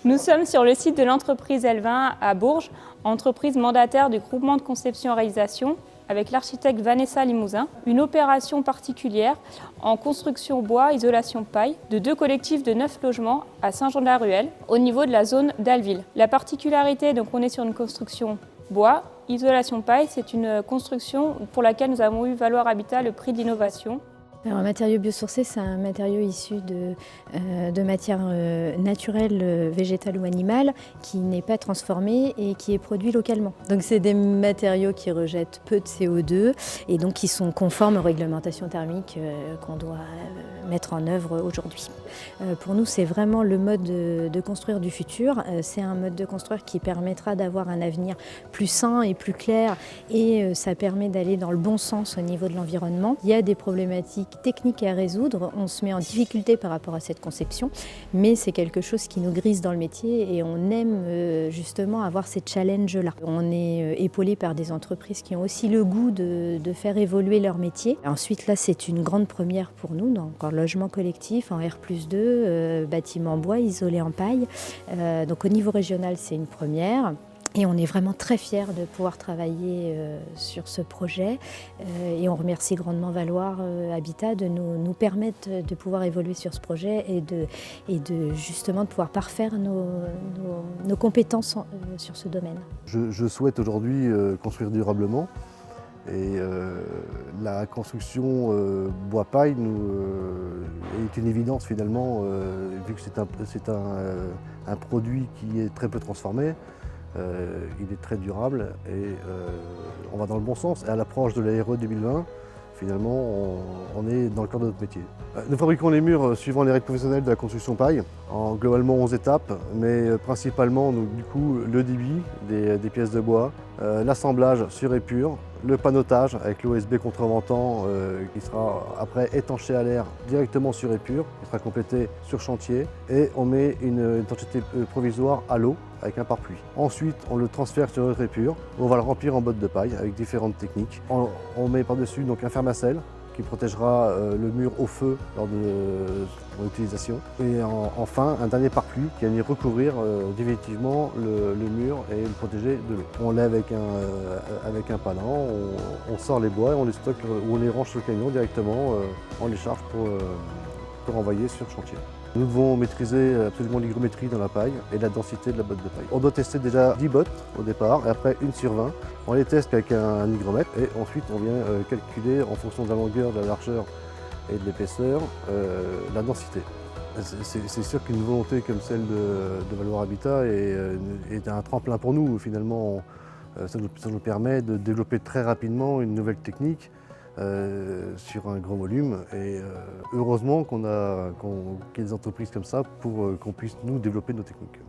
Nous sommes sur le site de l'entreprise L20 à Bourges, entreprise mandataire du groupement de conception-réalisation avec l'architecte Vanessa Limousin, une opération particulière en construction bois, isolation paille de 2 collectifs de 9 logements à Saint-Jean-de-la-Ruelle au niveau de la zone d'Alville. La particularité, donc on est sur une construction bois, isolation paille, c'est une construction pour laquelle nous avons eu Valoir Habitat le prix d'innovation. Alors, un matériau biosourcé, c'est un matériau issu de matières naturelles, végétales ou animales, qui n'est pas transformé et qui est produit localement. Donc c'est des matériaux qui rejettent peu de CO2 et donc qui sont conformes aux réglementations thermiques qu'on doit mettre en œuvre aujourd'hui. Pour nous, c'est vraiment le mode de construire du futur. C'est un mode de construire qui permettra d'avoir un avenir plus sain et plus clair et ça permet d'aller dans le bon sens au niveau de l'environnement. Il y a des problématiques techniques à résoudre, on se met en difficulté par rapport à cette conception, mais c'est quelque chose qui nous grise dans le métier et on aime justement avoir ces challenges-là. On est épaulé par des entreprises qui ont aussi le goût de faire évoluer leur métier. Ensuite, là, c'est une grande première pour nous, donc en logement collectif, en R+2, bâtiment bois isolé en paille. Donc au niveau régional, c'est une première. Et on est vraiment très fiers de pouvoir travailler sur ce projet et on remercie grandement Valoir Habitat de nous permettre de pouvoir évoluer sur ce projet et de justement de pouvoir parfaire nos compétences sur ce domaine. Je souhaite aujourd'hui construire durablement et la construction bois-paille est une évidence finalement vu que c'est un produit qui est très peu transformé. Il est très durable et on va dans le bon sens. Et à l'approche de la RE 2020, finalement, on est dans le cœur de notre métier. Nous fabriquons les murs suivant les règles professionnelles de la construction paille, en globalement 11 étapes, mais principalement du coup, le débit des pièces de bois, l'assemblage sur épure, le panotage avec l'OSB contreventant qui sera après étanché à l'air directement sur épure, qui sera complété sur chantier, et on met une étanchéité provisoire à l'eau avec un pare-pluie. Ensuite, on le transfère sur notre épure, on va le remplir en bottes de paille avec différentes techniques. On met par-dessus donc un fermacelle qui protégera le mur au feu lors de l'utilisation. Et enfin, un dernier pare-pluie qui va venir recouvrir définitivement le mur et le protéger de l'eau. On lève avec un palan, on sort les bois et on les stocke ou on les range sur le camion directement, on les charge pour envoyer sur chantier. Nous devons maîtriser absolument l'hygrométrie dans la paille et la densité de la botte de paille. On doit tester déjà 10 bottes au départ et après 1 sur 20. On les teste avec un hygromètre et ensuite on vient calculer en fonction de la longueur, de la largeur et de l'épaisseur la densité. C'est sûr qu'une volonté comme celle de Valoir Habitat est un tremplin pour nous. Finalement, ça nous permet de développer très rapidement une nouvelle technique sur un grand volume et heureusement qu'il y ait des entreprises comme ça pour qu'on puisse nous développer nos techniques.